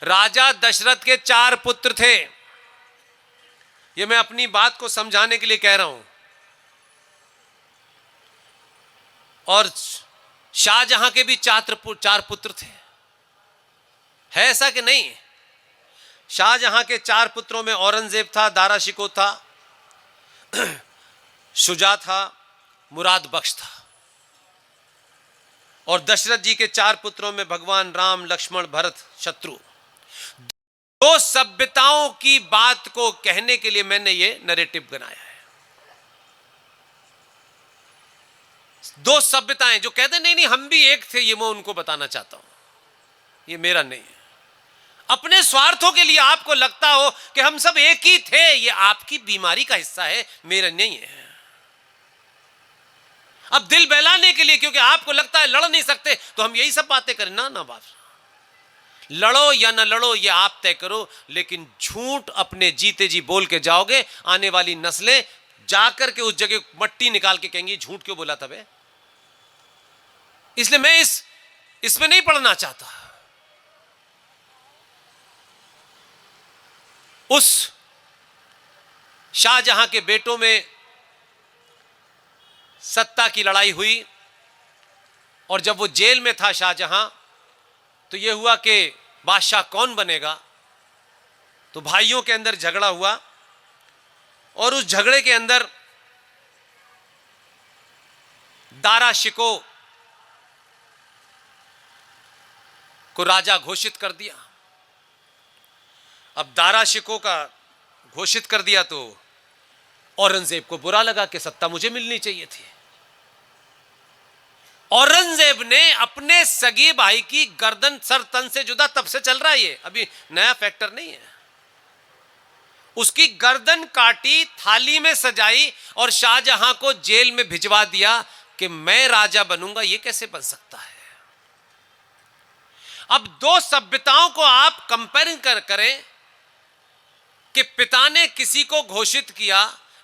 राजा दशरथ के 4 पुत्र थे। ये मैं अपनी बात को समझाने के लिए कह रहा हूं। और शाहजहां के भी 4 पुत्र थे। है ऐसा कि नहीं? शाहजहां के 4 पुत्रों में औरंगजेब था, दारा शिकोह था, शुजा था, मुराद बख्श था। और दशरथ जी के 4 पुत्रों में भगवान राम, लक्ष्मण, भरत, शत्रु। 2 सभ्यताओं की बात को कहने के लिए मैंने ये नैरेटिव बनाया है। 2 सभ्यताएं जो कहते नहीं नहीं हम भी एक थे, ये मैं उनको बताना चाहता हूं। ये मेरा नहीं है। अपने स्वार्थों के लिए आपको लगता हो कि हम सब एक ही थे, ये आपकी बीमारी का हिस्सा है, मेरा नहीं है। अब दिल बहलाने के लिए, क्योंकि आपको लगता है लड़ नहीं सकते, तो हम यही सब बातें करें। ना बात, लड़ो या ना लड़ो ये आप तय करो, लेकिन झूठ अपने जीते जी बोल के जाओगे, आने वाली नस्लें जाकर के उस जगह मट्टी निकाल के कहेंगी झूठ क्यों बोला था बे। इसलिए मैं इसमें नहीं पढ़ना चाहता। उस शाहजहां के बेटों में सत्ता की लड़ाई हुई, और जब वो जेल में था शाहजहां, तो यह हुआ कि बादशाह कौन बनेगा। तो भाइयों के अंदर झगड़ा हुआ, और उस झगड़े के अंदर दारा शिकोह को राजा घोषित कर दिया। अब दारा शिकोह का घोषित कर दिया तो औरंगजेब को बुरा लगा कि सत्ता मुझे मिलनी चाहिए थी। औरंगजेब ने अपने सगे भाई की गर्दन सर तन से जुदा, तब से चल रहा है ये, अभी नया फैक्टर नहीं है। उसकी गर्दन काटी, थाली में सजाई और शाहजहां को जेल में भिजवा दिया कि मैं राजा बनूंगा। ये कैसे बन सकता है? अब 2 सभ्यताओं को आप कंपेयरिंग करें कि पिता ने किसी को घोषित किया,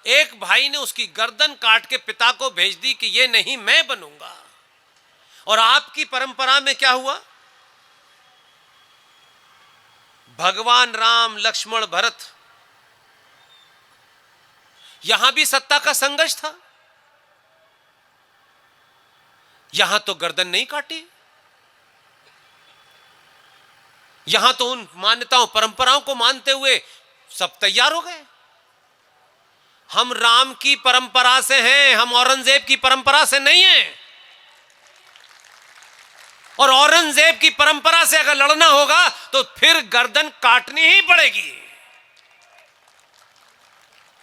एक भाई ने उसकी गर्दन काट के पिता को भेज दी कि ये नहीं मैं बनूंगा। और आपकी परंपरा में क्या हुआ? भगवान राम, लक्ष्मण, भरत, यहां भी सत्ता का संघर्ष था। यहां तो गर्दन नहीं काटी, यहां तो उन मान्यताओं परंपराओं को मानते हुए सब तैयार हो गए। हम राम की परंपरा से हैं, हम औरंगजेब की परंपरा से नहीं हैं। और औरंगजेब की परंपरा से अगर लड़ना होगा तो फिर गर्दन काटनी ही पड़ेगी।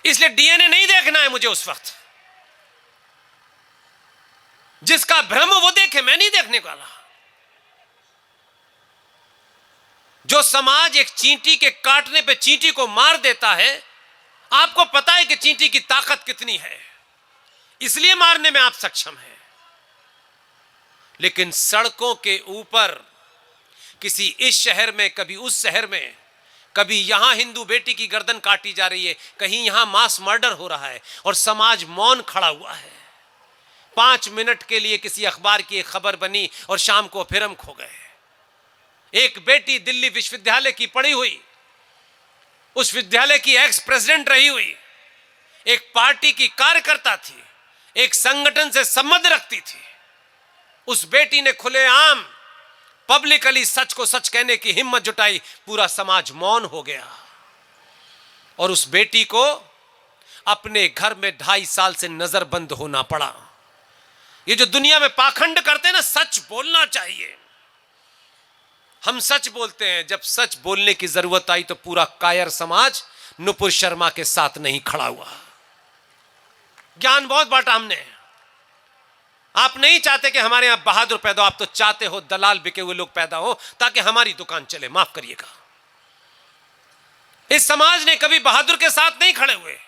इसलिए डीएनए नहीं देखना है मुझे उस वक्त। जिसका भ्रम वो देखे, मैं नहीं देखने वाला। जो समाज एक चींटी के काटने पे चींटी को मार देता है, आपको पता है कि चींटी की ताकत कितनी है, इसलिए मारने में आप सक्षम हैं। लेकिन सड़कों के ऊपर किसी इस शहर में, कभी उस शहर में, कभी यहां हिंदू बेटी की गर्दन काटी जा रही है, कहीं यहां मास मर्डर हो रहा है और समाज मौन खड़ा हुआ है। 5 मिनट के लिए किसी अखबार की एक खबर बनी और शाम को फिर हम खो गए। एक बेटी दिल्ली विश्वविद्यालय की पढ़ी हुई, उस विद्यालय की एक्स प्रेसिडेंट रही हुई, एक पार्टी की कार्यकर्ता थी, एक संगठन से संबंध रखती थी। उस बेटी ने खुलेआम पब्लिकली सच को सच कहने की हिम्मत जुटाई, पूरा समाज मौन हो गया। और उस बेटी को अपने घर में 2.5 साल से नजरबंद होना पड़ा। ये जो दुनिया में पाखंड करते हैं ना, सच बोलना चाहिए। हम सच बोलते हैं, जब सच बोलने की जरूरत आई तो पूरा कायर समाज नुपुर शर्मा के साथ नहीं खड़ा हुआ। ज्ञान बहुत बांटा हमने। आप नहीं चाहते कि हमारे यहां बहादुर पैदा हो, आप तो चाहते हो दलाल बिके हुए लोग पैदा हो ताकि हमारी दुकान चले। माफ करिएगा, इस समाज ने कभी बहादुर के साथ नहीं खड़े हुए,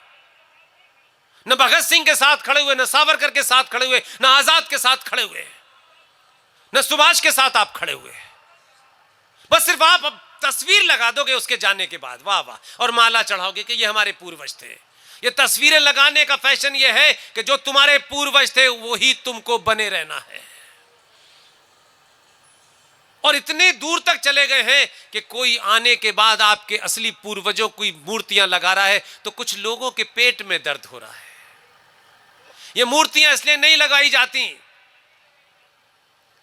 न भगत सिंह के साथ खड़े हुए, न सावरकर के साथ खड़े हुए, न आजाद के साथ खड़े हुए, न सुभाष के साथ आप खड़े हुए। बस सिर्फ आप अब तस्वीर लगा दोगे उसके जाने के बाद, वाह वाह, और माला चढ़ाओगे कि ये हमारे पूर्वज थे। ये तस्वीरें लगाने का फैशन ये है कि जो तुम्हारे पूर्वज थे वही तुमको बने रहना है। और इतने दूर तक चले गए हैं कि कोई आने के बाद आपके असली पूर्वजों की मूर्तियां लगा रहा है तो कुछ लोगों के पेट में दर्द हो रहा है। ये मूर्तियां इसलिए नहीं लगाई जाती,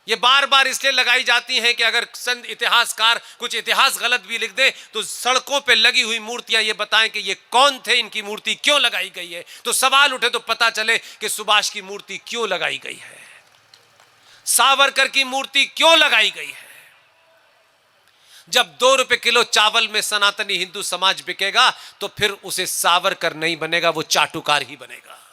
ये बार बार इसलिए लगाई जाती हैं कि अगर संत इतिहासकार कुछ इतिहास गलत भी लिख दे तो सड़कों पे लगी हुई मूर्तियां ये बताएं कि ये कौन थे, इनकी मूर्ति क्यों लगाई गई है, तो सवाल उठे तो पता चले कि सुभाष की मूर्ति क्यों लगाई गई है, सावरकर की मूर्ति क्यों लगाई गई है। जब 2 रुपए किलो चावल में सनातनी हिंदू समाज बिकेगा तो फिर उसे सावरकर नहीं बनेगा, वो चाटुकार ही बनेगा।